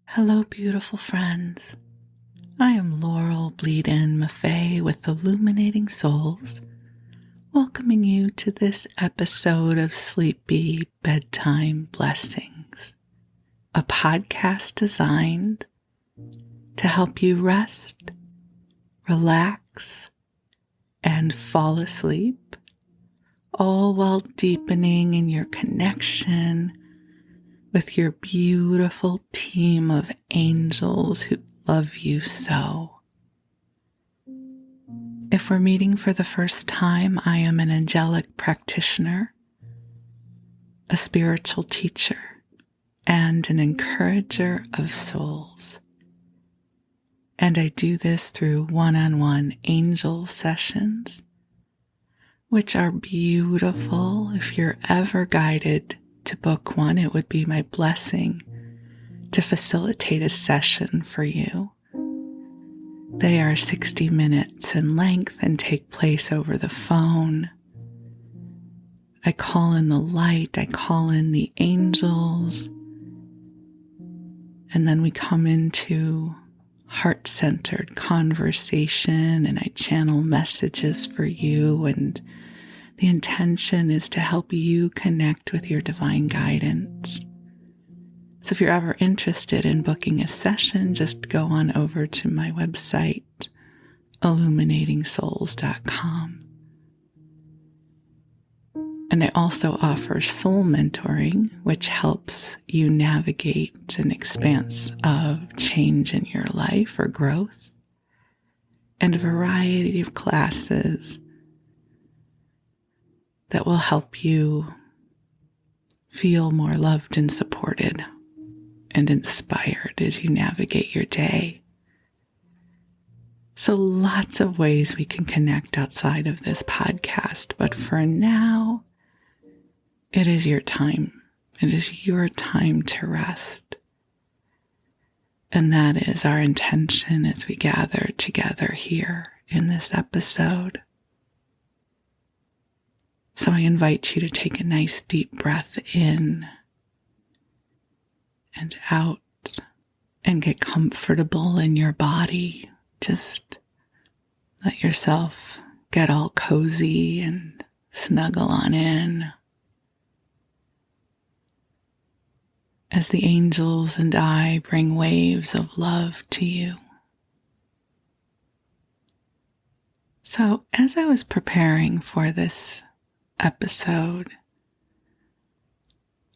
Hello, beautiful friends. I am Laurel Bleadon-Maffei with Illuminating Souls, welcoming you to this episode of Sleepy Bedtime Blessings, a podcast designed to help you rest, relax, and fall asleep, all while deepening in your connection with your beautiful team of angels who love you so. If we're meeting for the first time, I am an angelic practitioner, a spiritual teacher, and an encourager of souls. And I do this through one-on-one angel sessions, which are beautiful. If you're ever guided to book one, it would be my blessing to facilitate a session for you. They are 60 minutes in length and take place over the phone. I call in the light, I call in the angels, and then we come into heart-centered conversation and I channel messages for you, and the intention is to help you connect with your divine guidance. So if you're ever interested in booking a session, just go on over to my website, illuminatingsouls.com. And I also offer soul mentoring, which helps you navigate an expanse of change in your life or growth, and a variety of classes that will help you feel more loved and supported and inspired as you navigate your day. So lots of ways we can connect outside of this podcast, but for now, it is your time. It is your time to rest. And that is our intention as we gather together here in this episode. So I invite you to take a nice deep breath in and out and get comfortable in your body. Just let yourself get all cozy and snuggle on in as the angels and I bring waves of love to you. So as I was preparing for this episode,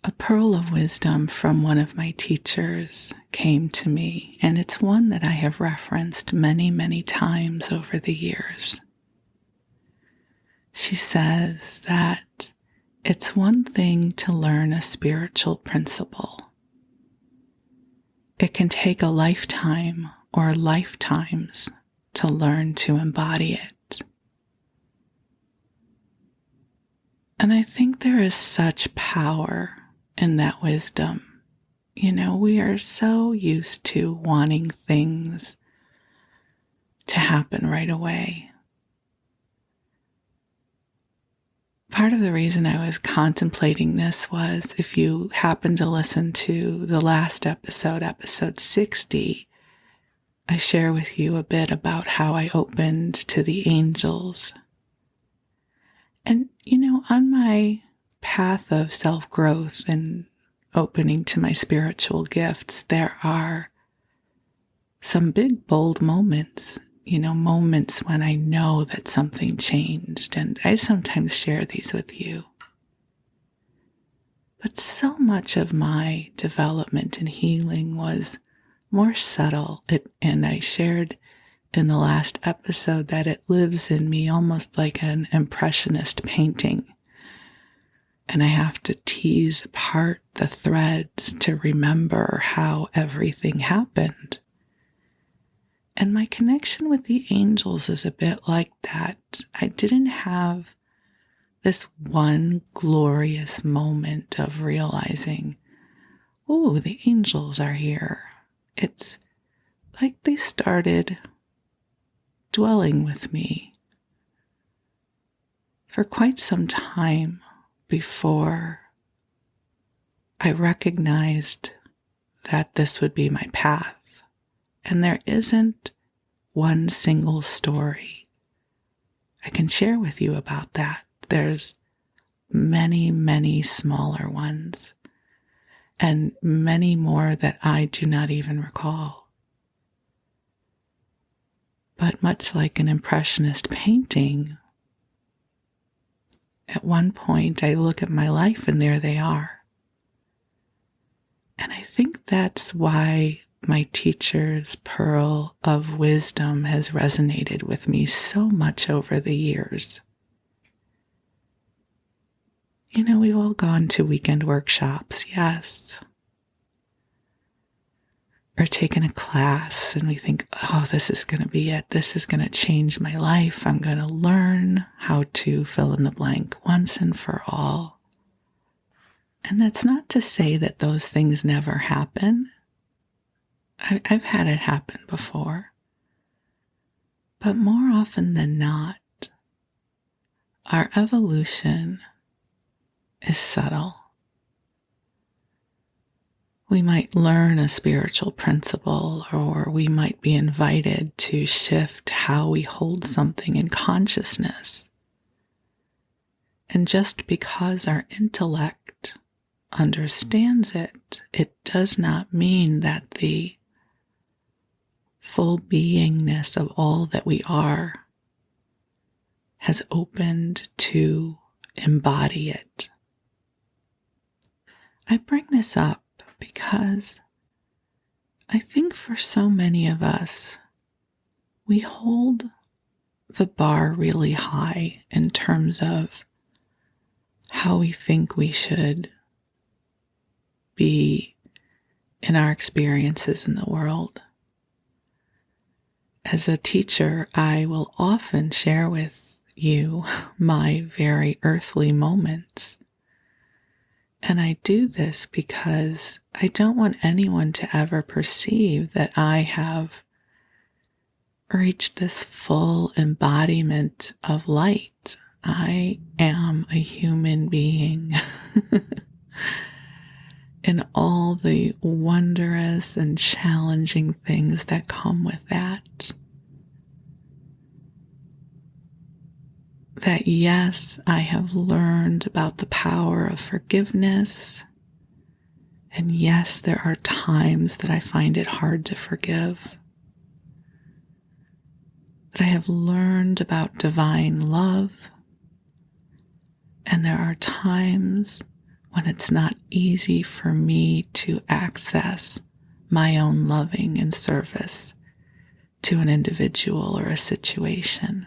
a pearl of wisdom from one of my teachers came to me, and it's one that I have referenced many, many times over the years. She says that it's one thing to learn a spiritual principle. It can take a lifetime or lifetimes to learn to embody it. And I think there is such power in that wisdom. You know, we are so used to wanting things to happen right away. Part of the reason I was contemplating this was, if you happen to listen to the last episode, episode 60, I share with you a bit about how I opened to the angels. And, you know, on my path of self-growth and opening to my spiritual gifts, there are some big, bold moments, you know, moments when I know that something changed. And I sometimes share these with you. But so much of my development and healing was more subtle. And I shared in the last episode that it lives in me almost like an impressionist painting. And I have to tease apart the threads to remember how everything happened. And my connection with the angels is a bit like that. I didn't have this one glorious moment of realizing, oh, the angels are here. It's like they started dwelling with me for quite some time before I recognized that this would be my path. And there isn't one single story I can share with you about that. There's many, many smaller ones, and many more that I do not even recall. But much like an impressionist painting, at one point I look at my life and there they are. And I think that's why my teacher's pearl of wisdom has resonated with me so much over the years. You know, we've all gone to weekend workshops, yes. Or taken a class and we think, oh, this is going to be it. This is going to change my life. I'm going to learn how to fill in the blank once and for all. And that's not to say that those things never happen. I've had it happen before. But more often than not, our evolution is subtle. We might learn a spiritual principle, or we might be invited to shift how we hold something in consciousness. And just because our intellect understands it, it does not mean that the full beingness of all that we are has opened to embody it. I bring this up because I think for so many of us, we hold the bar really high in terms of how we think we should be in our experiences in the world. As a teacher, I will often share with you my very earthly moments. And I do this because I don't want anyone to ever perceive that I have reached this full embodiment of light. I am a human being in all the wondrous and challenging things that come with that. That yes, I have learned about the power of forgiveness. And yes, there are times that I find it hard to forgive. But I have learned about divine love. And there are times when it's not easy for me to access my own loving and service to an individual or a situation.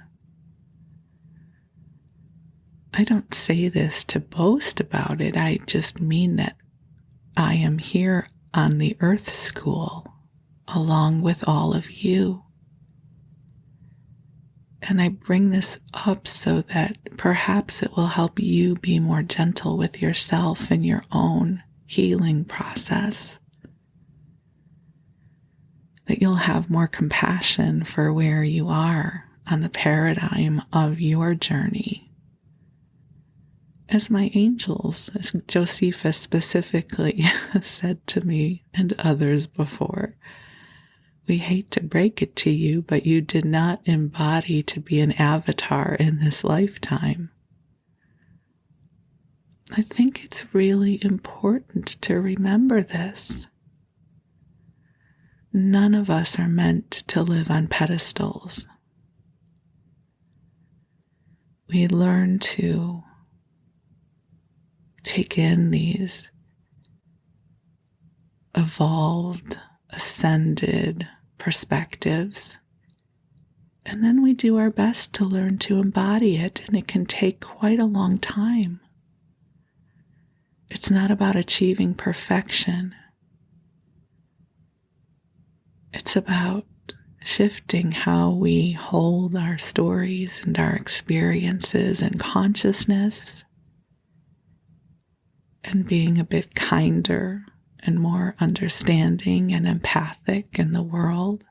I don't say this to boast about it. I just mean that I am here on the Earth School along with all of you. And I bring this up so that perhaps it will help you be more gentle with yourself in your own healing process. That you'll have more compassion for where you are on the paradigm of your journey. As my angels, as Josephus specifically said to me and others before, we hate to break it to you, but you did not embody to be an avatar in this lifetime. I think it's really important to remember this. None of us are meant to live on pedestals. We learn to take in these evolved, ascended perspectives, and then we do our best to learn to embody it, and it can take quite a long time. It's not about achieving perfection. It's about shifting how we hold our stories and our experiences and consciousness, and being a bit kinder and more understanding and empathic in the world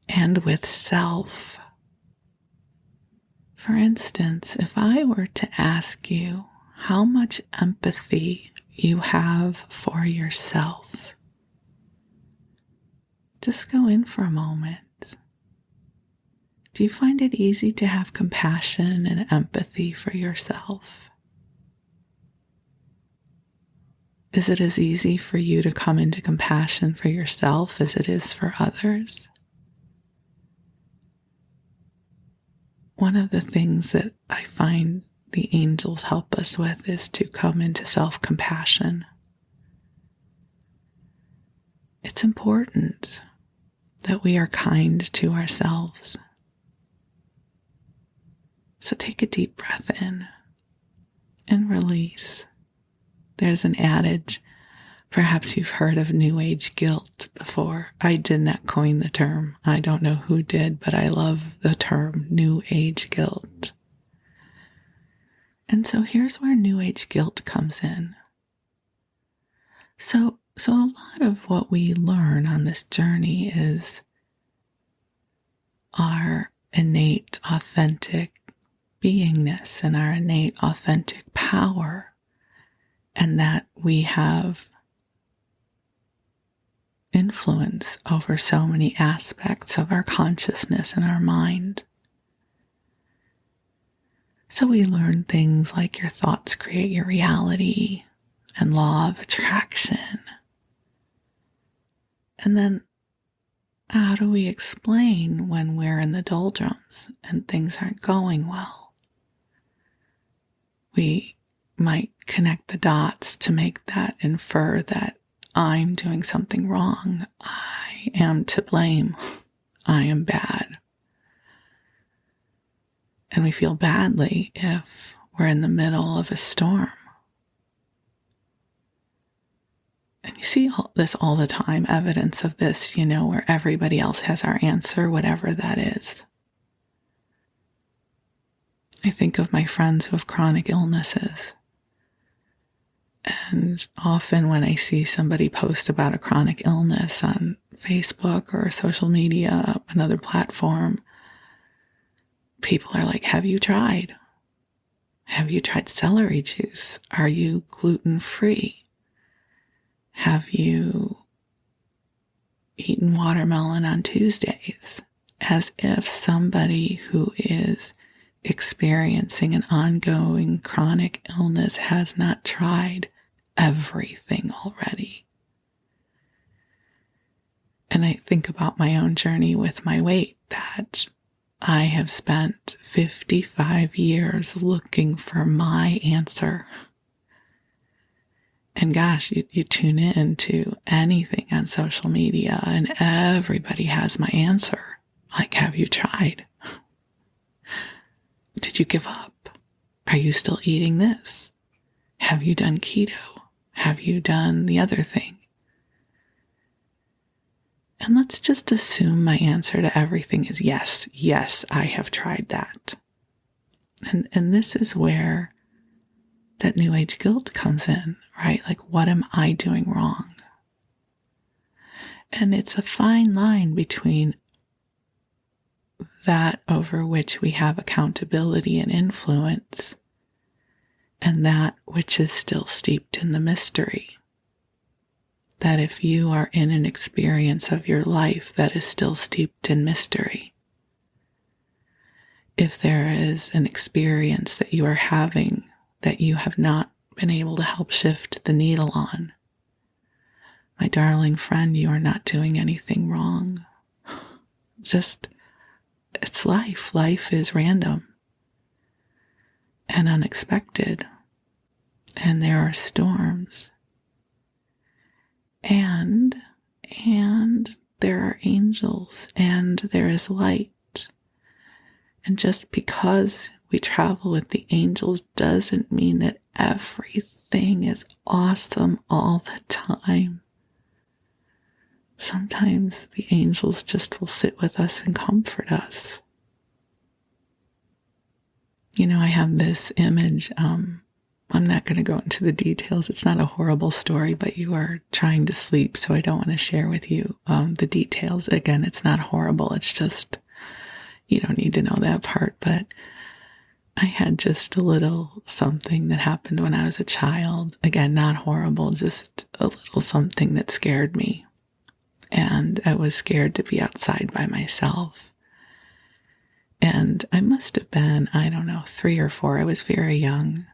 and with self. For instance, if I were to ask you, how much empathy you have for yourself. Just go in for a moment. Do you find it easy to have compassion and empathy for yourself? Is it as easy for you to come into compassion for yourself as it is for others? One of the things that I find the angels help us with is to come into self-compassion. It's important that we are kind to ourselves. So take a deep breath in and release. There's an adage, perhaps you've heard of New Age guilt before. I did not coin the term. I don't know who did, but I love the term New Age guilt. And so here's where New Age guilt comes in. So a lot of what we learn on this journey is our innate, authentic beingness and our innate, authentic power, and that we have influence over so many aspects of our consciousness and our mind. So we learn things like your thoughts create your reality and law of attraction. And then how do we explain when we're in the doldrums and things aren't going well? We might connect the dots to make that infer that I'm doing something wrong. I am to blame. I am bad. And we feel badly if we're in the middle of a storm. And you see this all the time, evidence of this, where everybody else has our answer, whatever that is. I think of my friends who have chronic illnesses. And often when I see somebody post about a chronic illness on Facebook or social media, another platform, people are like, have you tried? Have you tried celery juice? Are you gluten-free? Have you eaten watermelon on Tuesdays? As if somebody who is experiencing an ongoing chronic illness has not tried everything already. And I think about my own journey with my weight, that I have spent 55 years looking for my answer. And gosh, you tune in to anything on social media and everybody has my answer. Like, have you tried? Did you give up? Are you still eating this? Have you done keto? Have you done the other thing? And let's just assume my answer to everything is yes. Yes, I have tried that. And this is where that New Age guilt comes in, right? Like, what am I doing wrong? And it's a fine line between that over which we have accountability and influence, and that which is still steeped in the mystery. That if you are in an experience of your life that is still steeped in mystery, if there is an experience that you are having that you have not been able to help shift the needle on, my darling friend, you are not doing anything wrong. It's life. Life is random and unexpected. And there are storms. And there are angels. And there is light. And just because we travel with the angels doesn't mean that everything is awesome all the time. Sometimes the angels just will sit with us and comfort us. I have this image. I'm not going to go into the details. It's not a horrible story, but you are trying to sleep, so I don't want to share with you the details. Again, it's not horrible. It's just, you don't need to know that part. But I had just a little something that happened when I was a child. Again, not horrible, just a little something that scared me. And I was scared to be outside by myself. And I must have been, 3 or 4. I was very young.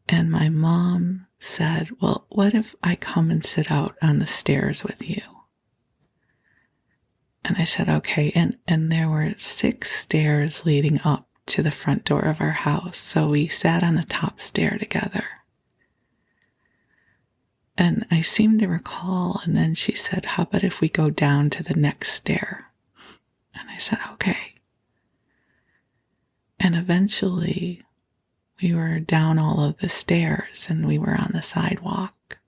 And my mom said, well, what if I come and sit out on the stairs with you? And I said, okay. And there were 6 stairs leading up to the front door of our house. So we sat on the top stair together. And I seem to recall, and then she said, how about if we go down to the next stair? And I said, okay. And eventually we were down all of the stairs and we were on the sidewalk.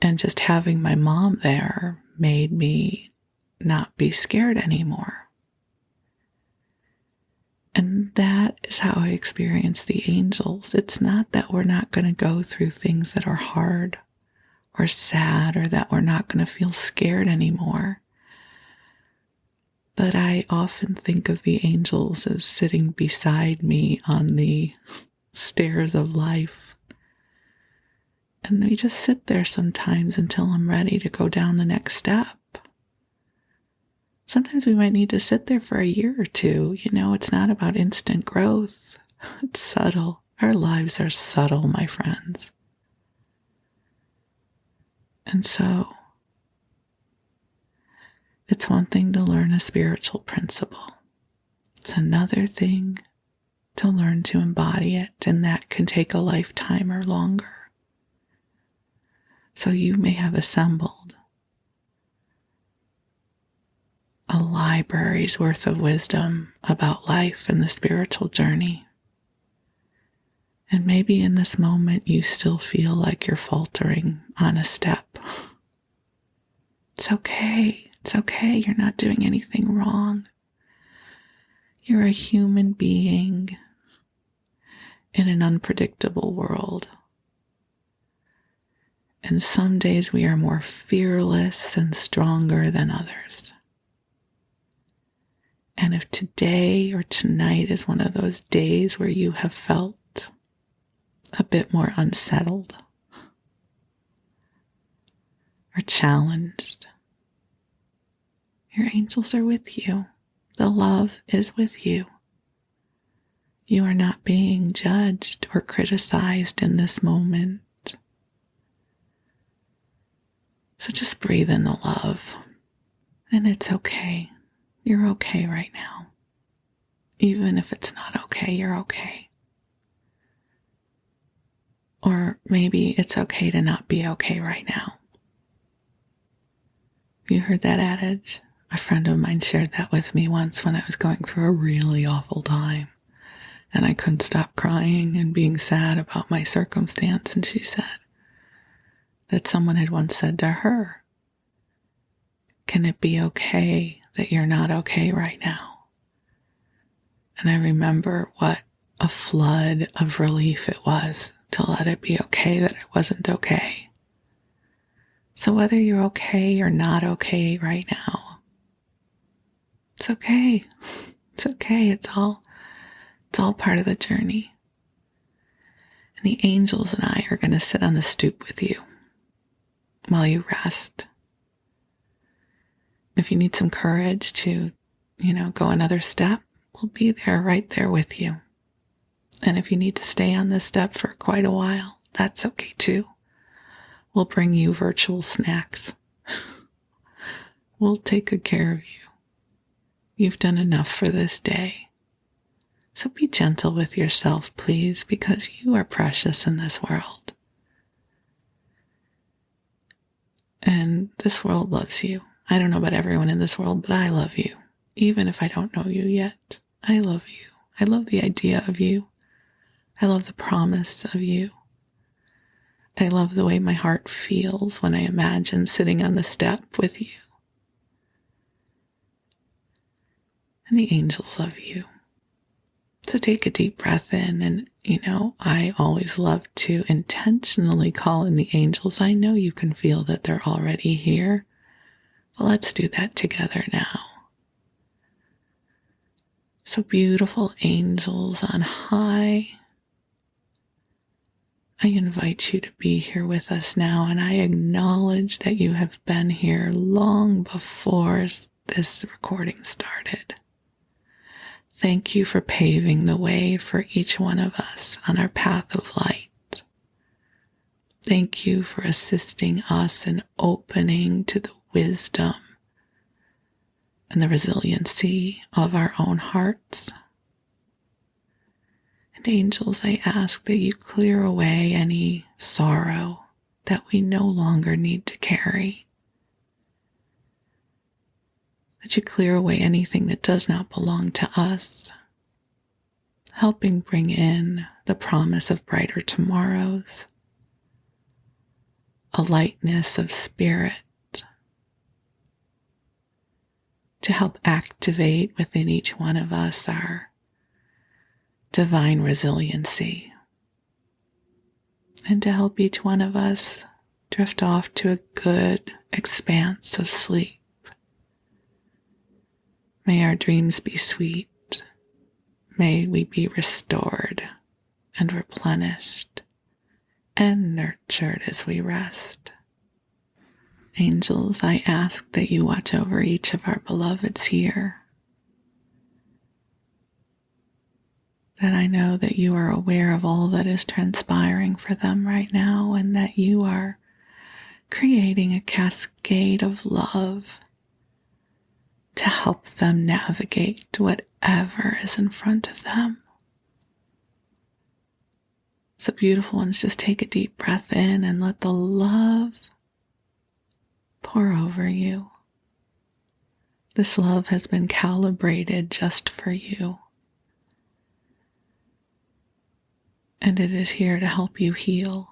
And just having my mom there made me not be scared anymore. And that is how I experience the angels. It's not that we're not going to go through things that are hard or sad, or that we're not going to feel scared anymore. But I often think of the angels as sitting beside me on the stairs of life. And we just sit there sometimes until I'm ready to go down the next step. Sometimes we might need to sit there for a year or two. It's not about instant growth. It's subtle. Our lives are subtle, my friends. And so, it's one thing to learn a spiritual principle. It's another thing to learn to embody it, and that can take a lifetime or longer. So you may have assembled a library's worth of wisdom about life and the spiritual journey. And maybe in this moment you still feel like you're faltering on a step. It's okay. It's okay. You're not doing anything wrong. You're a human being in an unpredictable world. And some days we are more fearless and stronger than others. And if today or tonight is one of those days where you have felt a bit more unsettled or challenged, your angels are with you. The love is with you. You are not being judged or criticized in this moment. So just breathe in the love, and it's okay. You're okay right now. Even if it's not okay, you're okay. Or maybe it's okay to not be okay right now. You heard that adage? A friend of mine shared that with me once when I was going through a really awful time. And I couldn't stop crying and being sad about my circumstance. And she said that someone had once said to her, can it be okay that you're not okay right now? And I remember what a flood of relief it was to let it be okay that it wasn't okay. So whether you're okay or not okay right now, it's okay. It's okay. It's all part of the journey. And the angels and I are going to sit on the stoop with you while you rest. If you need some courage to, go another step, we'll be there, right there with you. And if you need to stay on this step for quite a while, that's okay too. We'll bring you virtual snacks. We'll take good care of you. You've done enough for this day. So be gentle with yourself, please, because you are precious in this world. And this world loves you. I don't know about everyone in this world, but I love you. Even if I don't know you yet, I love you. I love the idea of you. I love the promise of you. I love the way my heart feels when I imagine sitting on the step with you. And the angels love you. So take a deep breath in, and, I always love to intentionally call in the angels. I know you can feel that they're already here. Well, let's do that together now. So beautiful angels on high, I invite you to be here with us now, and I acknowledge that you have been here long before this recording started. Thank you for paving the way for each one of us on our path of light. Thank you for assisting us in opening to the wisdom and the resiliency of our own hearts. And angels, I ask that you clear away any sorrow that we no longer need to carry. That you clear away anything that does not belong to us, helping bring in the promise of brighter tomorrows, a lightness of spirit, to help activate within each one of us our divine resiliency, and to help each one of us drift off to a good expanse of sleep. May our dreams be sweet. May we be restored and replenished and nurtured as we rest. Angels, I ask that you watch over each of our beloveds here. That I know that you are aware of all that is transpiring for them right now, and that you are creating a cascade of love to help them navigate whatever is in front of them. So beautiful ones, just take a deep breath in and let the love pour over you. This love has been calibrated just for you. And it is here to help you heal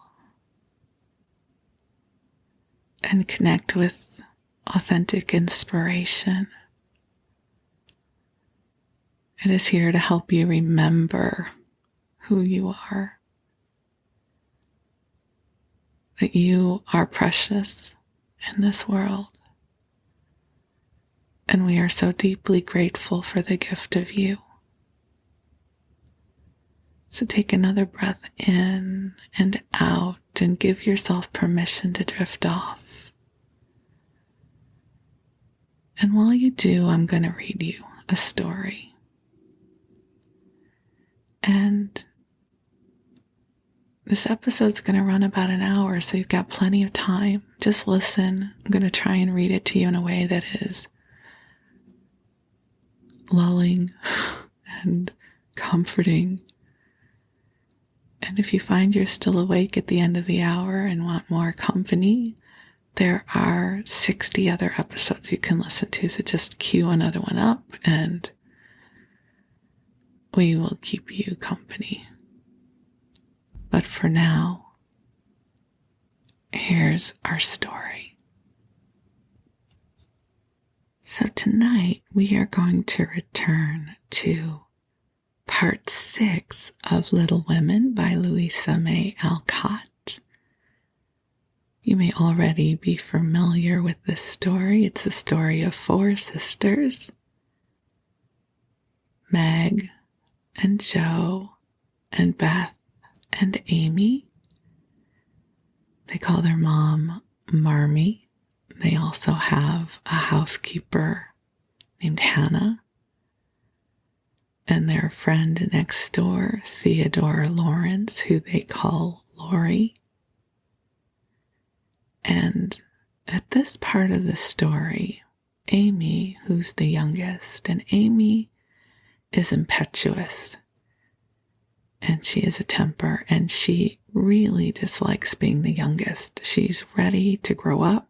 and connect with authentic inspiration. It is here to help you remember who you are, that you are precious in this world. And we are so deeply grateful for the gift of you. So take another breath in and out and give yourself permission to drift off. And while you do, I'm going to read you a story. And this episode's going to run about an hour, so you've got plenty of time. Just listen. I'm going to try and read it to you in a way that is lulling and comforting. And if you find you're still awake at the end of the hour and want more company, there are 60 other episodes you can listen to. So just queue another one up and we will keep you company. But for now, here's our story. So tonight we are going to return to Part 6 of Little Women by Louisa May Alcott. You may already be familiar with this story. It's the story of 4 sisters, Meg and Jo and Beth and Amy. They call their mom Marmee. They also have a housekeeper named Hannah. And their friend next door, Theodore Lawrence, who they call Laurie. And at this part of the story, Amy, who's the youngest, and Amy is impetuous. And she is a temper, and she really dislikes being the youngest. She's ready to grow up,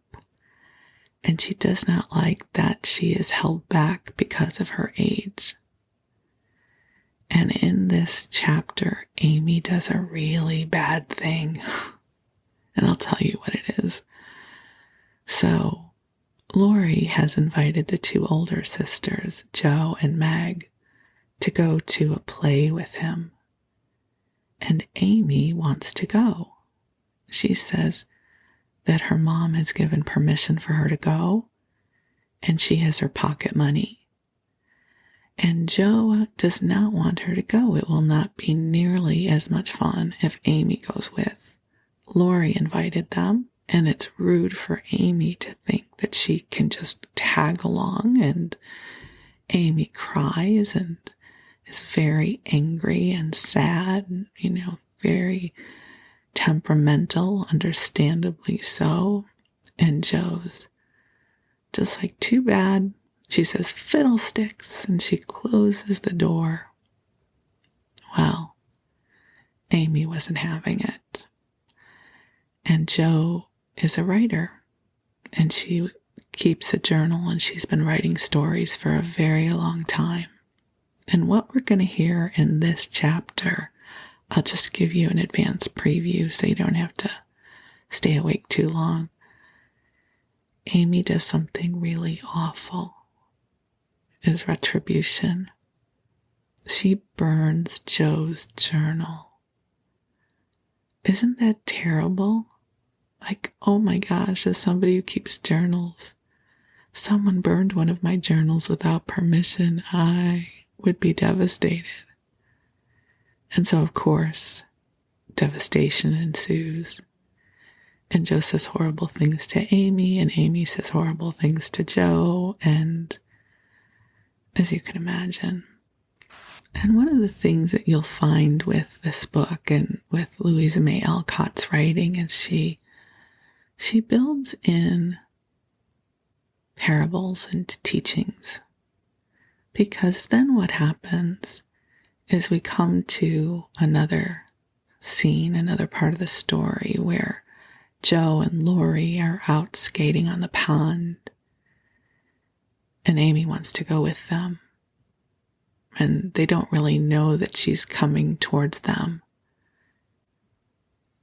and she does not like that she is held back because of her age. And in this chapter, Amy does a really bad thing. And I'll tell you what it is. So, Laurie has invited the 2 older sisters, Jo and Meg, to go to a play with him. And Amy wants to go. She says that her mom has given permission for her to go, and she has her pocket money. And Joe does not want her to go. It will not be nearly as much fun if Amy goes with. Lori invited them, and it's rude for Amy to think that she can just tag along, and Amy cries and is very angry and sad, and, very temperamental, understandably so. And Joe's just like, too bad. She says, fiddlesticks, and she closes the door. Well, Amy wasn't having it. And Joe is a writer, and she keeps a journal, and she's been writing stories for a very long time. And what we're going to hear in this chapter, I'll just give you an advance preview so you don't have to stay awake too long. Amy does something really awful. Is retribution. She burns Joe's journal. Isn't that terrible? Like, oh my gosh, as somebody who keeps journals, someone burned one of my journals without permission, I would be devastated. And so, of course, devastation ensues. And Joe says horrible things to Amy, and Amy says horrible things to Joe, and as you can imagine. And one of the things that you'll find with this book and with Louisa May Alcott's writing is she builds in parables and teachings. Because then what happens is we come to another scene, another part of the story where Joe and Lori are out skating on the pond, and Amy wants to go with them. And they don't really know that she's coming towards them.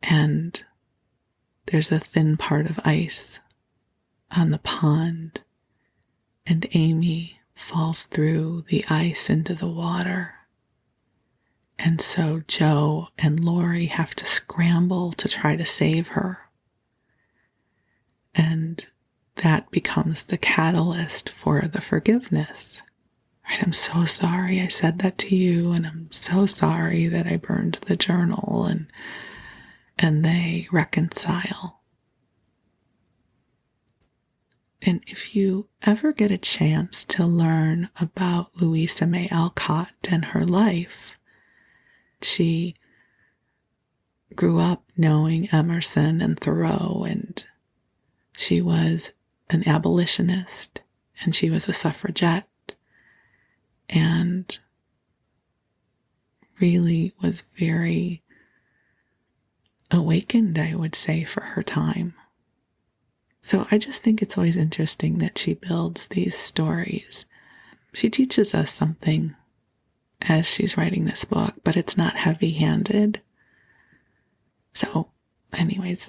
And there's a thin part of ice on the pond, and Amy falls through the ice into the water. And so Joe and Lori have to scramble to try to save her. And that becomes the catalyst for the forgiveness. Right? I'm so sorry I said that to you, and I'm so sorry that I burned the journal, and they reconcile. And if you ever get a chance to learn about Louisa May Alcott and her life, she grew up knowing Emerson and Thoreau, and she was an abolitionist, and she was a suffragette, and really was very awakened, I would say, for her time. So I just think it's always interesting that she builds these stories. She teaches us something as she's writing this book, but it's not heavy-handed. So anyways,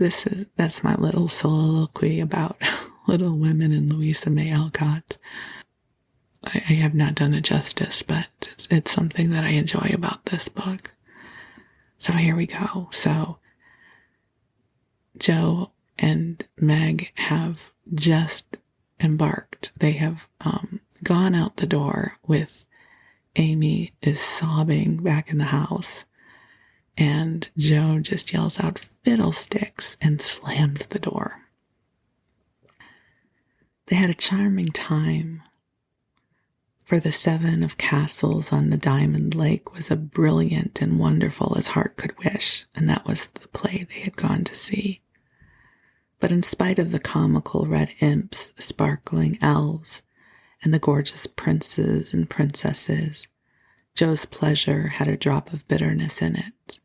that's my little soliloquy about Little Women and Louisa May Alcott. I have not done it justice, but it's something that I enjoy about this book. So here we go. So Joe and Meg have just embarked. They have gone out the door with Amy is sobbing back in the house, and Joe just yells out, "Fiddlesticks," and slams the door. They had a charming time, for the Seven of Castles on the Diamond Lake was as brilliant and wonderful as heart could wish, and that was the play they had gone to see. But in spite of the comical red imps, sparkling elves, and the gorgeous princes and princesses, Joe's pleasure had a drop of bitterness in it.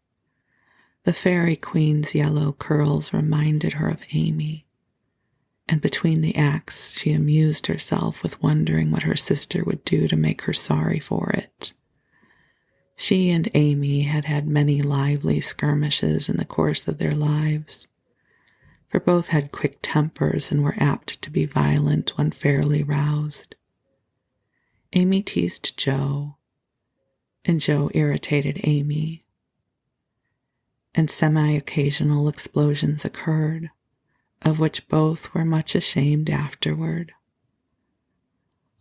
The fairy queen's yellow curls reminded her of Amy, and between the acts she amused herself with wondering what her sister would do to make her sorry for it. She and Amy had had many lively skirmishes in the course of their lives, for both had quick tempers and were apt to be violent when fairly roused. Amy teased Joe, and Joe irritated Amy, and semi-occasional explosions occurred, of which both were much ashamed afterward.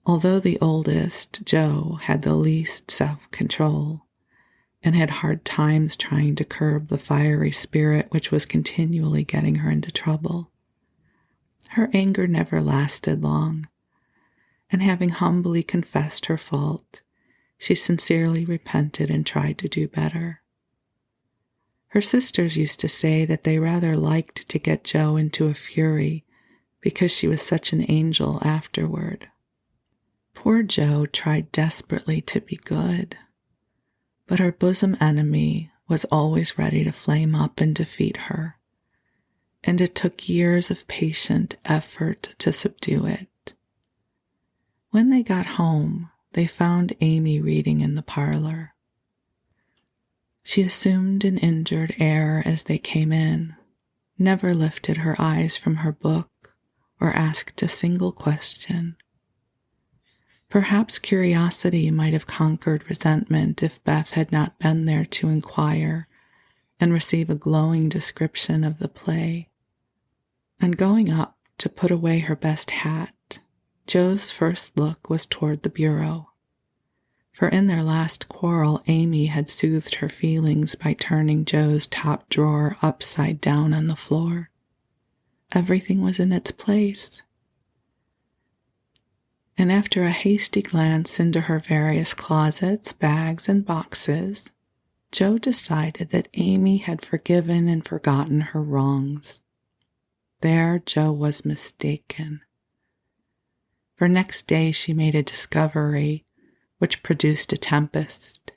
Although the oldest, Jo, had the least self-control and had hard times trying to curb the fiery spirit which was continually getting her into trouble, her anger never lasted long, and having humbly confessed her fault, she sincerely repented and tried to do better. Her sisters used to say that they rather liked to get Jo into a fury because she was such an angel afterward. Poor Jo tried desperately to be good, but her bosom enemy was always ready to flame up and defeat her, and it took years of patient effort to subdue it. When they got home, they found Amy reading in the parlor. She assumed an injured air as they came in, never lifted her eyes from her book or asked a single question. Perhaps curiosity might have conquered resentment if Beth had not been there to inquire and receive a glowing description of the play. On going up to put away her best hat, Jo's first look was toward the bureau. For in their last quarrel, Amy had soothed her feelings by turning Jo's top drawer upside down on the floor. Everything was in its place. And after a hasty glance into her various closets, bags, and boxes, Jo decided that Amy had forgiven and forgotten her wrongs. There Jo was mistaken. For next day she made a discovery which produced a tempest.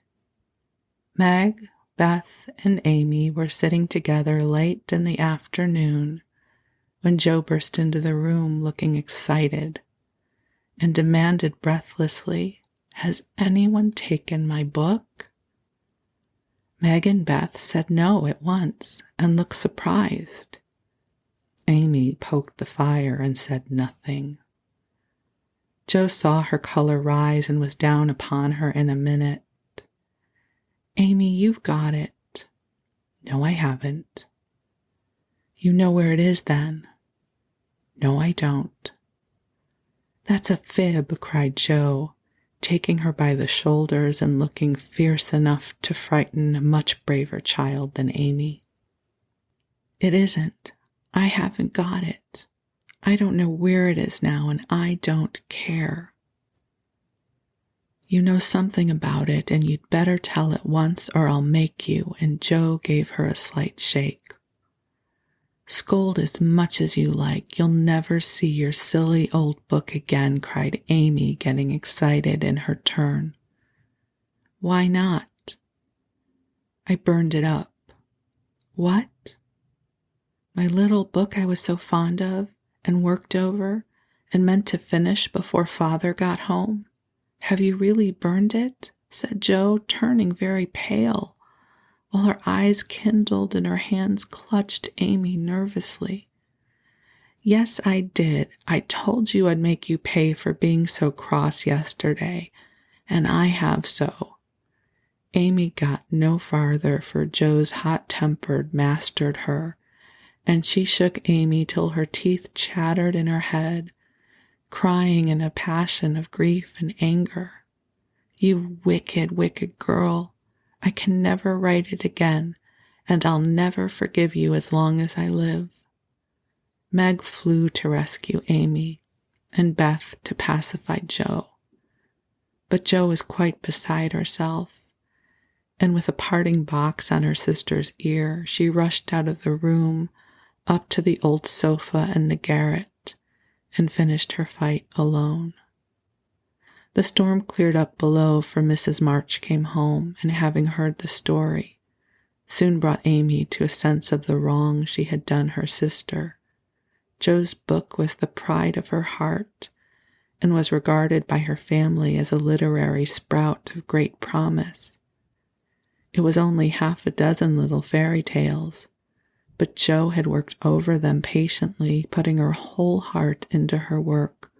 Meg, Beth, and Amy were sitting together late in the afternoon when Jo burst into the room looking excited and demanded breathlessly, "Has anyone taken my book?" Meg and Beth said no at once and looked surprised. Amy poked the fire and said nothing. Jo saw her color rise and was down upon her in a minute. "Amy, you've got it." "No, I haven't." "You know where it is then?" "No, I don't." "That's a fib," cried Jo, taking her by the shoulders and looking fierce enough to frighten a much braver child than Amy. "It isn't. I haven't got it. I don't know where it is now, and I don't care." "You know something about it, and you'd better tell at once or I'll make you," and Jo gave her a slight shake. "Scold as much as you like. You'll never see your silly old book again," cried Amy, getting excited in her turn. "Why not?" "I burned it up." "What?" "My little book I was so fond of and worked over and meant to finish before Father got home. Have you really burned it?" said Jo, turning very pale, while her eyes kindled and her hands clutched Amy nervously. "Yes, I did. I told you I'd make you pay for being so cross yesterday, and I have so." Amy got no farther, for Jo's hot-tempered mastered her, and she shook Amy till her teeth chattered in her head, crying in a passion of grief and anger. "You wicked, wicked girl. I can never write it again, and I'll never forgive you as long as I live." Meg flew to rescue Amy, and Beth to pacify Jo. But Jo was quite beside herself, and with a parting box on her sister's ear, she rushed out of the room, up to the old sofa in the garret, and finished her fight alone. The storm cleared up below, for Mrs. March came home, and having heard the story, soon brought Amy to a sense of the wrong she had done her sister. Jo's book was the pride of her heart, and was regarded by her family as a literary sprout of great promise. It was only half a dozen little fairy tales, but Jo had worked over them patiently, putting her whole heart into her work,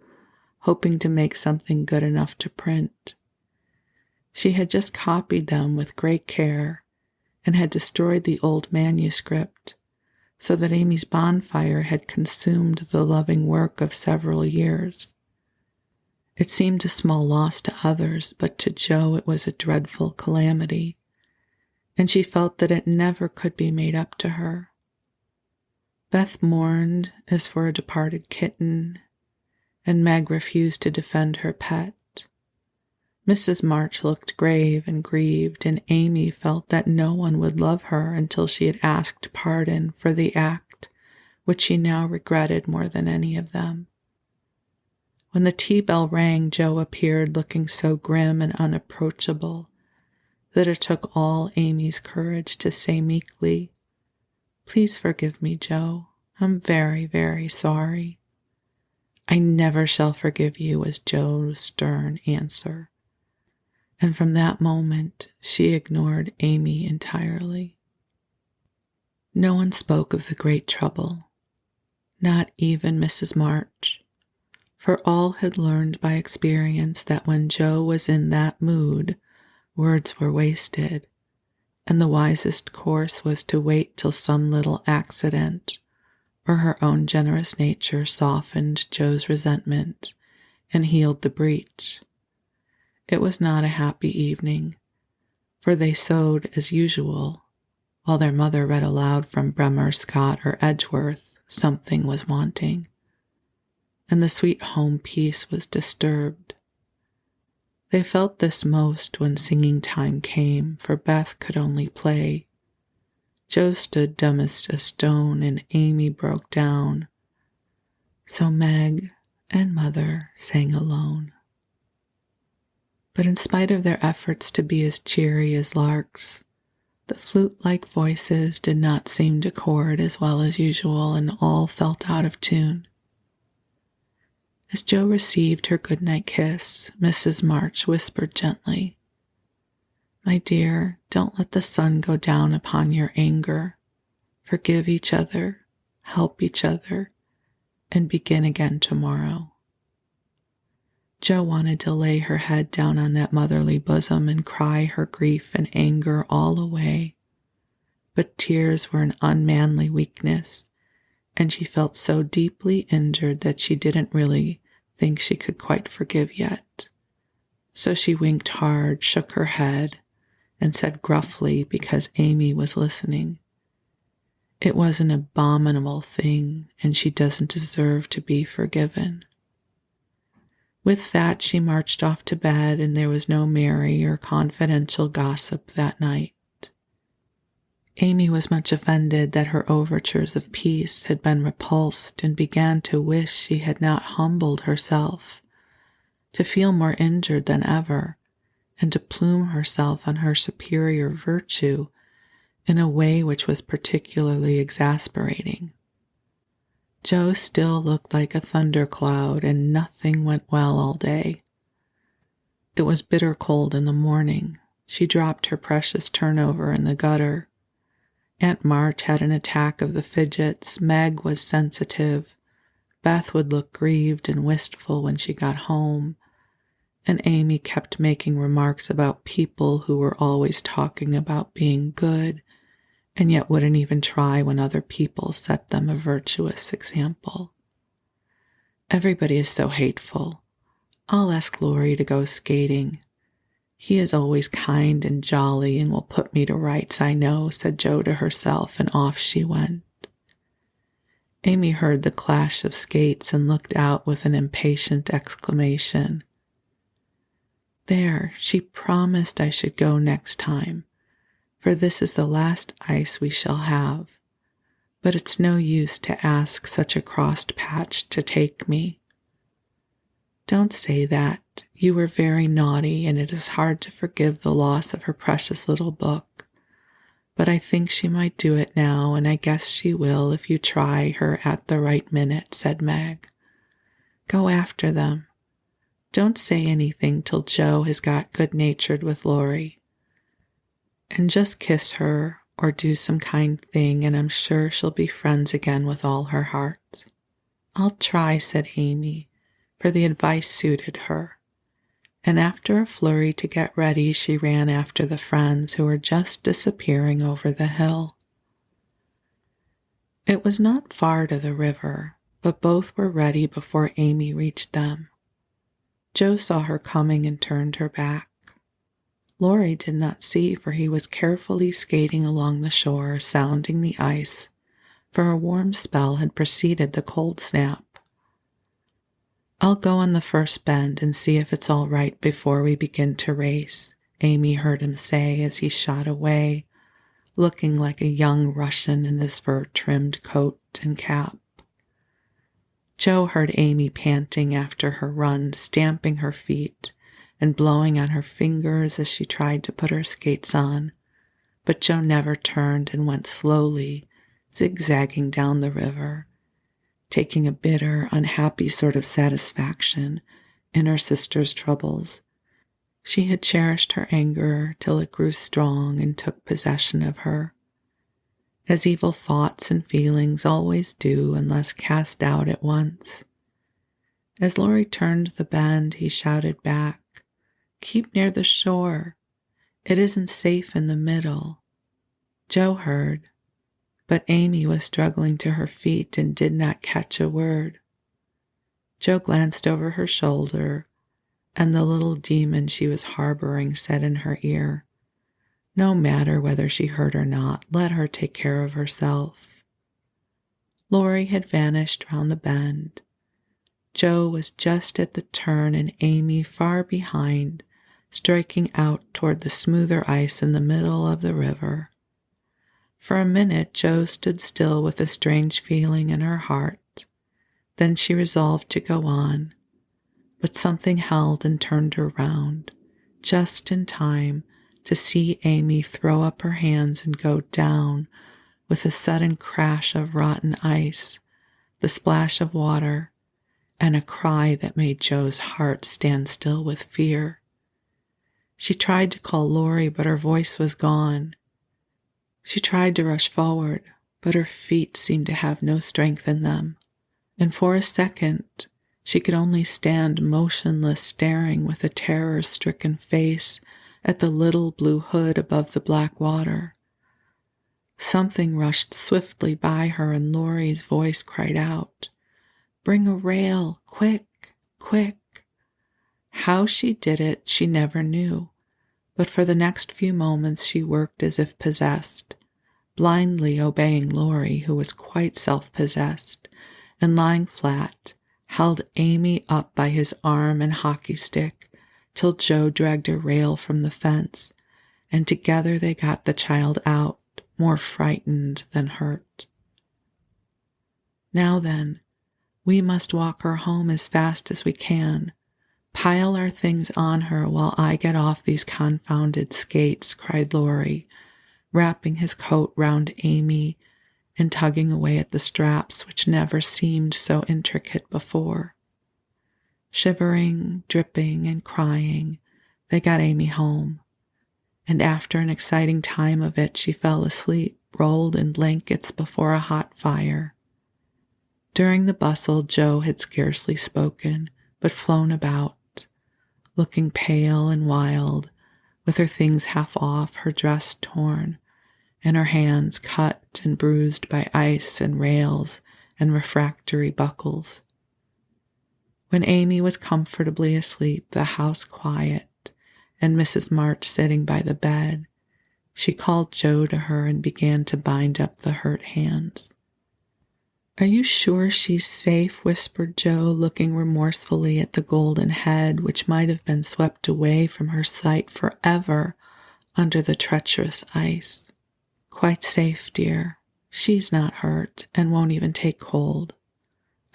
hoping to make something good enough to print. She had just copied them with great care, and had destroyed the old manuscript, so that Amy's bonfire had consumed the loving work of several years. It seemed a small loss to others, but to Jo it was a dreadful calamity, and she felt that it never could be made up to her. Beth mourned as for a departed kitten, and Meg refused to defend her pet. Mrs. March looked grave and grieved, and Amy felt that no one would love her until she had asked pardon for the act, which she now regretted more than any of them. When the tea bell rang, Jo appeared looking so grim and unapproachable that it took all Amy's courage to say meekly, "Please forgive me, Jo. I'm very, very sorry." "I never shall forgive you," was Jo's stern answer. And from that moment, she ignored Amy entirely. No one spoke of the great trouble, not even Mrs. March, for all had learned by experience that when Jo was in that mood, words were wasted, and the wisest course was to wait till some little accident or her own generous nature softened Jo's resentment and healed the breach. It was not a happy evening, for they sewed as usual, while their mother read aloud from Bremer, Scott, or Edgeworth. Something was wanting, and the sweet home peace was disturbed. They felt this most when singing time came, for Beth could only play. Jo stood dumb as a stone, and Amy broke down. So Meg and Mother sang alone. But in spite of their efforts to be as cheery as larks, the flute-like voices did not seem to chord as well as usual, and all felt out of tune. As Jo received her good-night kiss, Mrs. March whispered gently, "My dear, don't let the sun go down upon your anger. Forgive each other, help each other, and begin again tomorrow." Jo wanted to lay her head down on that motherly bosom and cry her grief and anger all away, but tears were an unmanly weakness, and she felt so deeply injured that she didn't really think she could quite forgive yet. So she winked hard, shook her head, and said gruffly, because Amy was listening, "It was an abominable thing, and she doesn't deserve to be forgiven." With that, she marched off to bed, and there was no merry or confidential gossip that night. Amy was much offended that her overtures of peace had been repulsed, and began to wish she had not humbled herself, to feel more injured than ever, and to plume herself on her superior virtue in a way which was particularly exasperating. Jo still looked like a thundercloud, and nothing went well all day. It was bitter cold in the morning. She dropped her precious turnover in the gutter. Aunt March had an attack of the fidgets. Meg was sensitive. Beth would look grieved and wistful when she got home. And Amy kept making remarks about people who were always talking about being good, and yet wouldn't even try when other people set them a virtuous example. "Everybody is so hateful. I'll ask Laurie to go skating. He is always kind and jolly and will put me to rights, I know," said Jo to herself, and off she went. Amy heard the clash of skates and looked out with an impatient exclamation. "There, she promised I should go next time, for this is the last ice we shall have, but it's no use to ask such a crossed patch to take me." "Don't say that. You were very naughty, and it is hard to forgive the loss of her precious little book, but I think she might do it now, and I guess she will if you try her at the right minute," said Meg. "Go after them. Don't say anything till Jo has got good-natured with Laurie. And just kiss her or do some kind thing, and I'm sure she'll be friends again with all her heart." "I'll try," said Amy, for the advice suited her. And after a flurry to get ready, she ran after the friends who were just disappearing over the hill. It was not far to the river, but both were ready before Amy reached them. Joe saw her coming and turned her back. Laurie did not see, for he was carefully skating along the shore, sounding the ice, for a warm spell had preceded the cold snap. "I'll go on the first bend and see if it's all right before we begin to race," Amy heard him say as he shot away, looking like a young Russian in his fur-trimmed coat and cap. Joe heard Amy panting after her run, stamping her feet and blowing on her fingers as she tried to put her skates on, but Joe never turned and went slowly, zigzagging down the river, taking a bitter, unhappy sort of satisfaction in her sister's troubles. She had cherished her anger till it grew strong and took possession of her, as evil thoughts and feelings always do unless cast out at once. As Laurie turned the bend, he shouted back, "Keep near the shore. It isn't safe in the middle." Joe heard, but Amy was struggling to her feet and did not catch a word. Joe glanced over her shoulder, and the little demon she was harboring said in her ear, "No matter whether she heard or not, let her take care of herself." Laurie had vanished round the bend. Joe was just at the turn and Amy far behind, striking out toward the smoother ice in the middle of the river. For a minute, Joe stood still with a strange feeling in her heart. Then she resolved to go on, but something held and turned her round, just in time to see Amy throw up her hands and go down with a sudden crash of rotten ice, the splash of water, and a cry that made Joe's heart stand still with fear. She tried to call Laurie, but her voice was gone. She tried to rush forward, but her feet seemed to have no strength in them, and for a second she could only stand motionless, staring with a terror-stricken face at the little blue hood above the black water. Something rushed swiftly by her, and Laurie's voice cried out, "Bring a rail, quick, quick." How she did it, she never knew, but for the next few moments she worked as if possessed, blindly obeying Laurie, who was quite self-possessed, and lying flat, held Amy up by his arm and hockey stick till Joe dragged a rail from the fence, and together they got the child out, more frightened than hurt. "Now then, we must walk her home as fast as we can. Pile our things on her while I get off these confounded skates," cried Laurie, wrapping his coat round Amy and tugging away at the straps which never seemed so intricate before. Shivering, dripping, and crying, they got Amy home, and after an exciting time of it, she fell asleep, rolled in blankets before a hot fire. During the bustle, Joe had scarcely spoken, but flown about, looking pale and wild, with her things half off, her dress torn, and her hands cut and bruised by ice and rails and refractory buckles. When Amy was comfortably asleep, the house quiet, and Mrs. March sitting by the bed, she called Joe to her and began to bind up the hurt hands. "Are you sure she's safe?" whispered Joe, looking remorsefully at the golden head, which might have been swept away from her sight forever under the treacherous ice. "Quite safe, dear. She's not hurt, and won't even take cold.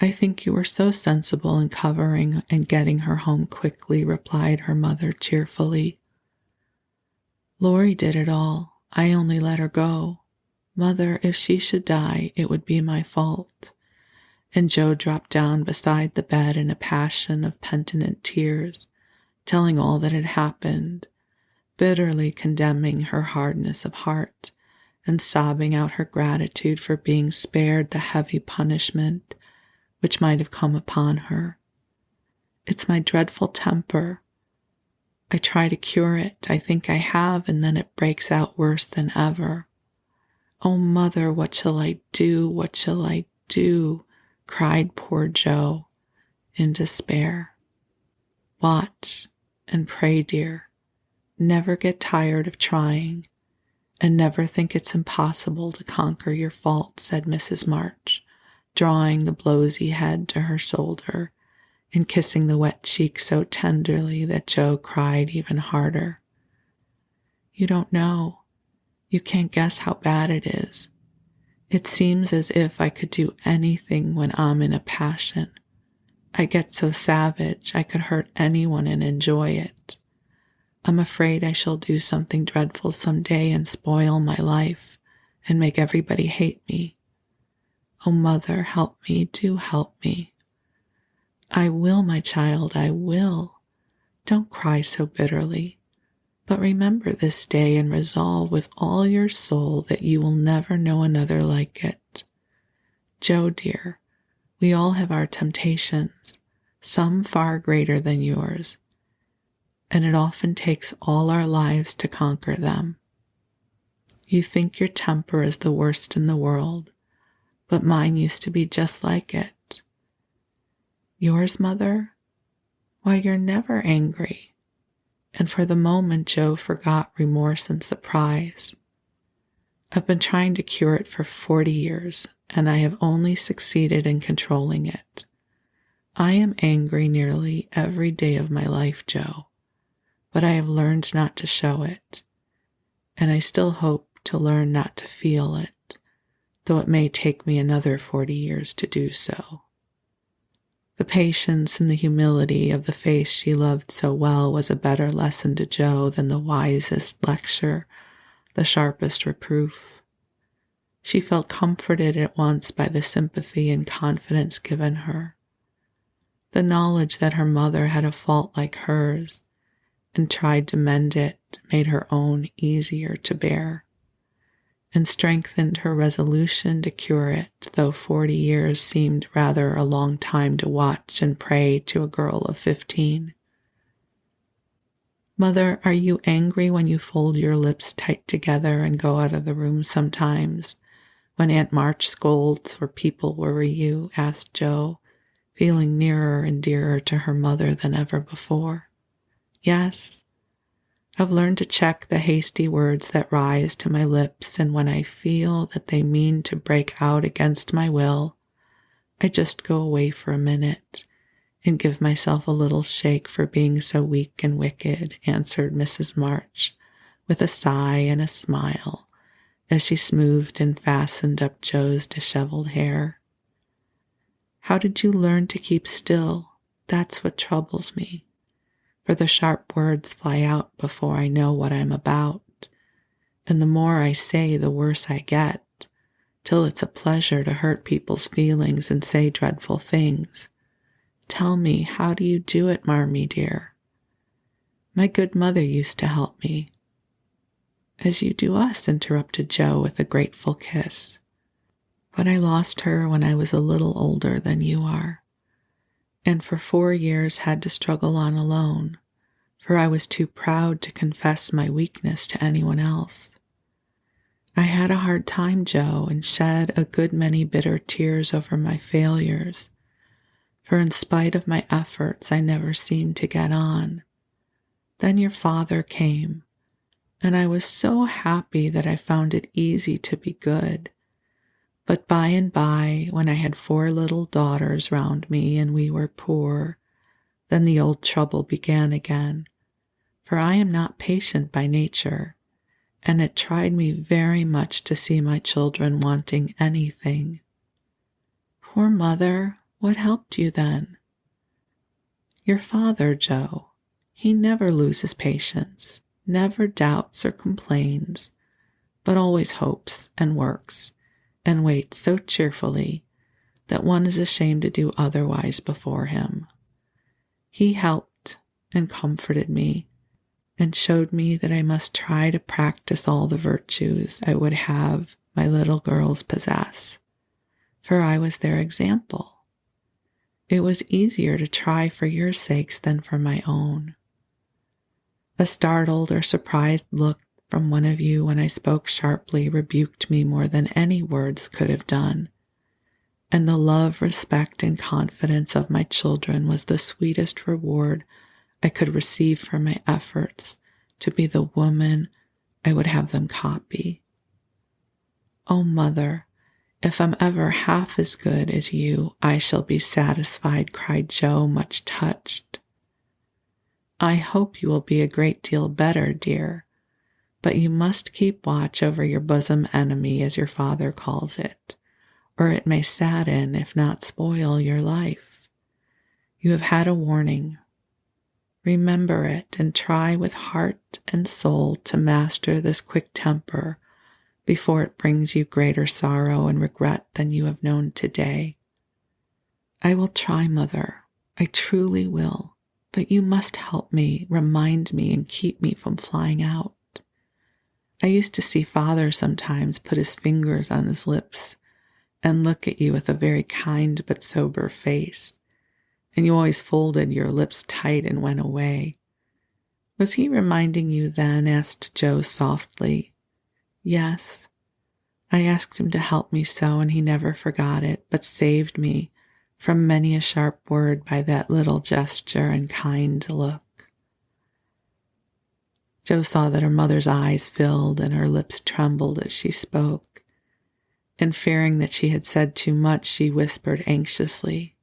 I think you were so sensible in covering and getting her home quickly," replied her mother cheerfully. "Laurie did it all. I only let her go. Mother, if she should die, it would be my fault." And Joe dropped down beside the bed in a passion of penitent tears, telling all that had happened, bitterly condemning her hardness of heart, and sobbing out her gratitude for being spared the heavy punishment which might have come upon her. "It's my dreadful temper. I try to cure it. I think I have, and then it breaks out worse than ever. Oh, Mother, what shall I do? What shall I do?" cried poor Joe in despair. Watch and pray, dear. Never get tired of trying, and never think it's impossible to conquer your faults, said Mrs. March, drawing the blowsy head to her shoulder and kissing the wet cheek so tenderly that Joe cried even harder. You don't know. You can't guess how bad it is. It seems as if I could do anything when I'm in a passion. I get so savage I could hurt anyone and enjoy it. I'm afraid I shall do something dreadful someday and spoil my life and make everybody hate me. Oh, Mother, help me, do help me. I will, my child, I will. Don't cry so bitterly, but remember this day and resolve with all your soul that you will never know another like it. Joe, dear, we all have our temptations, some far greater than yours, and it often takes all our lives to conquer them. You think your temper is the worst in the world, but mine used to be just like it. Yours, Mother? Why, you're never angry. And for the moment, Joe forgot remorse and surprise. I've been trying to cure it for 40 years, and I have only succeeded in controlling it. I am angry nearly every day of my life, Joe, but I have learned not to show it, and I still hope to learn not to feel it, though it may take me another 40 years to do so. The patience and the humility of the face she loved so well was a better lesson to Joe than the wisest lecture, the sharpest reproof. She felt comforted at once by the sympathy and confidence given her. The knowledge that her mother had a fault like hers and tried to mend it made her own easier to bear, and strengthened her resolution to cure it, though 40 years seemed rather a long time to watch and pray to a girl of 15. Mother, are you angry when you fold your lips tight together and go out of the room sometimes, when Aunt March scolds or people worry you? Asked Joe, feeling nearer and dearer to her mother than ever before. Yes. I've learned to check the hasty words that rise to my lips, and when I feel that they mean to break out against my will, I just go away for a minute and give myself a little shake for being so weak and wicked, answered Mrs. March, with a sigh and a smile, as she smoothed and fastened up Joe's disheveled hair. How did you learn to keep still? That's what troubles me. For the sharp words fly out before I know what I'm about, and the more I say, the worse I get, till it's a pleasure to hurt people's feelings and say dreadful things. Tell me, how do you do it, Marmee dear? My good mother used to help me. As you do us, interrupted Joe with a grateful kiss. But I lost her when I was a little older than you are, and for 4 years had to struggle on alone, for I was too proud to confess my weakness to anyone else. I had a hard time, Joe, and shed a good many bitter tears over my failures, for in spite of my efforts, I never seemed to get on. Then your father came, and I was so happy that I found it easy to be good. But by and by, when I had 4 little daughters round me and we were poor, then the old trouble began again, for I am not patient by nature, and it tried me very much to see my children wanting anything. Poor mother, what helped you then? Your father, Joe. He never loses patience, never doubts or complains, but always hopes and works, and waits so cheerfully that one is ashamed to do otherwise before him. He helped and comforted me, and showed me that I must try to practice all the virtues I would have my little girls possess, for I was their example. It was easier to try for your sakes than for my own. A startled or surprised look from one of you when I spoke sharply rebuked me more than any words could have done, and the love, respect, and confidence of my children was the sweetest reward I could receive for my efforts to be the woman I would have them copy. Oh, Mother, if I'm ever half as good as you, I shall be satisfied, cried Joe, much touched. I hope you will be a great deal better, dear, but you must keep watch over your bosom enemy, as your father calls it, or it may sadden, if not spoil, your life. You have had a warning. Remember it and try with heart and soul to master this quick temper before it brings you greater sorrow and regret than you have known today. I will try, Mother. I truly will. But you must help me, remind me, and keep me from flying out. I used to see Father sometimes put his fingers on his lips and look at you with a very kind but sober face, and you always folded your lips tight and went away. Was he reminding you then? Asked Joe softly. Yes. I asked him to help me so, and he never forgot it, but saved me from many a sharp word by that little gesture and kind look. Joe saw that her mother's eyes filled and her lips trembled as she spoke, and fearing that she had said too much, she whispered anxiously,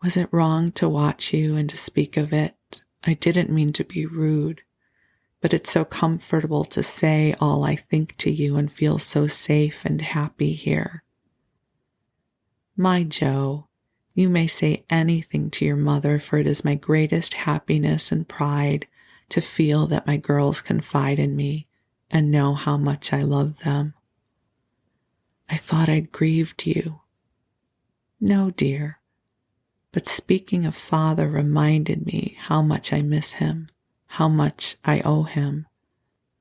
Was it wrong to watch you and to speak of it? I didn't mean to be rude, but it's so comfortable to say all I think to you and feel so safe and happy here. My Joe, you may say anything to your mother, for it is my greatest happiness and pride to feel that my girls confide in me and know how much I love them. I thought I'd grieved you. No, dear, but speaking of Father reminded me how much I miss him, how much I owe him,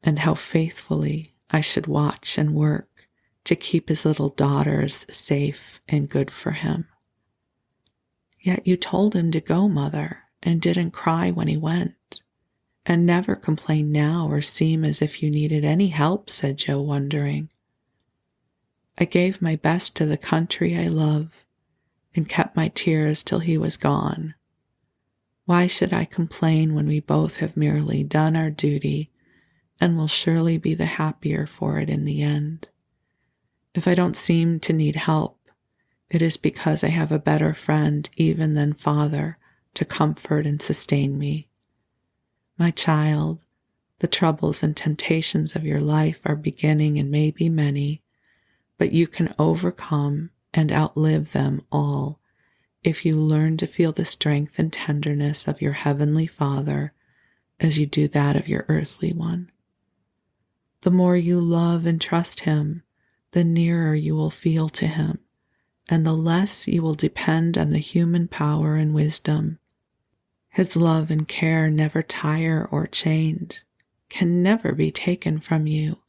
and how faithfully I should watch and work to keep his little daughters safe and good for him. Yet you told him to go, Mother, and didn't cry when he went, and never complain now or seem as if you needed any help, said Joe, wondering. I gave my best to the country I love, and kept my tears till he was gone. Why should I complain when we both have merely done our duty and will surely be the happier for it in the end? If I don't seem to need help, it is because I have a better friend even than Father to comfort and sustain me. My child, the troubles and temptations of your life are beginning and may be many, but you can overcome and outlive them all if you learn to feel the strength and tenderness of your heavenly Father as you do that of your earthly one. The more you love and trust him, the nearer you will feel to him, and the less you will depend on the human power and wisdom. His love and care never tire or change, can never be taken from you,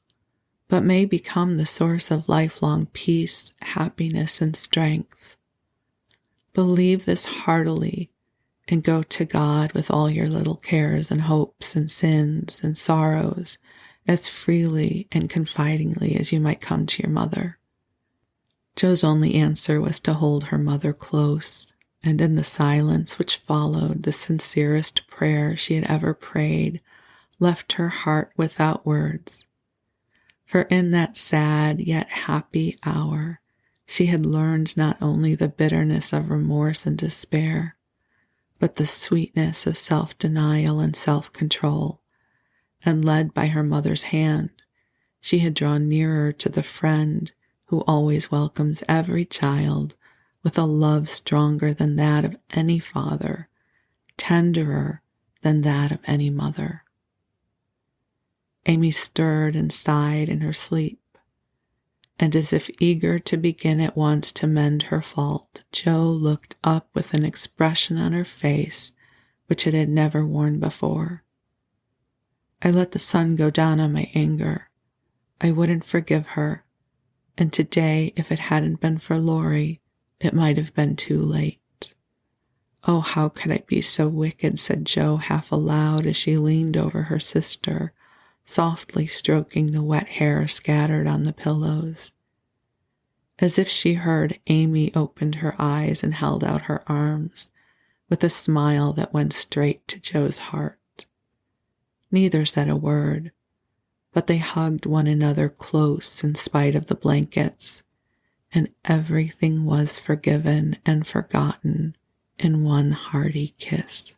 but may become the source of lifelong peace, happiness, and strength. Believe this heartily and go to God with all your little cares and hopes and sins and sorrows as freely and confidingly as you might come to your mother. Joe's only answer was to hold her mother close, and in the silence which followed, the sincerest prayer she had ever prayed left her heart without words. For in that sad yet happy hour, she had learned not only the bitterness of remorse and despair, but the sweetness of self-denial and self-control, and led by her mother's hand, she had drawn nearer to the friend who always welcomes every child with a love stronger than that of any father, tenderer than that of any mother. Amy stirred and sighed in her sleep, and as if eager to begin at once to mend her fault, Joe looked up with an expression on her face which it had never worn before. I let the sun go down on my anger. I wouldn't forgive her, and today, if it hadn't been for Laurie, it might have been too late. Oh, how could I be so wicked, said Joe half aloud as she leaned over her sister, softly stroking the wet hair scattered on the pillows. As if she heard, Amy opened her eyes and held out her arms, with a smile that went straight to Joe's heart. Neither said a word, but they hugged one another close in spite of the blankets, and everything was forgiven and forgotten in one hearty kiss.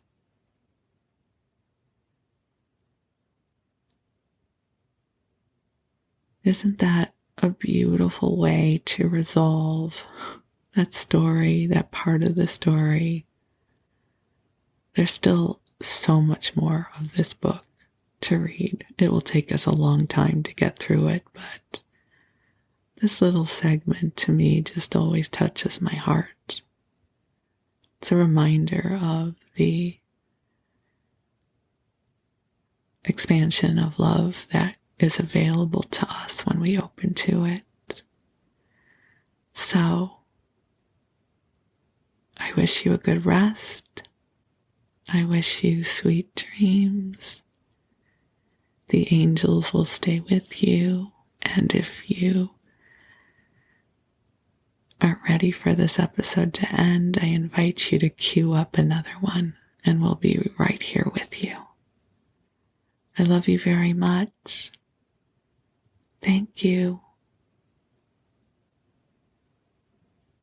Isn't that a beautiful way to resolve that story, that part of the story? There's still so much more of this book to read. It will take us a long time to get through it, but this little segment to me just always touches my heart. It's a reminder of the expansion of love that is available to us when we open to it. So, I wish you a good rest. I wish you sweet dreams. The angels will stay with you, and if you are ready for this episode to end, I invite you to queue up another one, and we'll be right here with you. I love you very much. Thank you.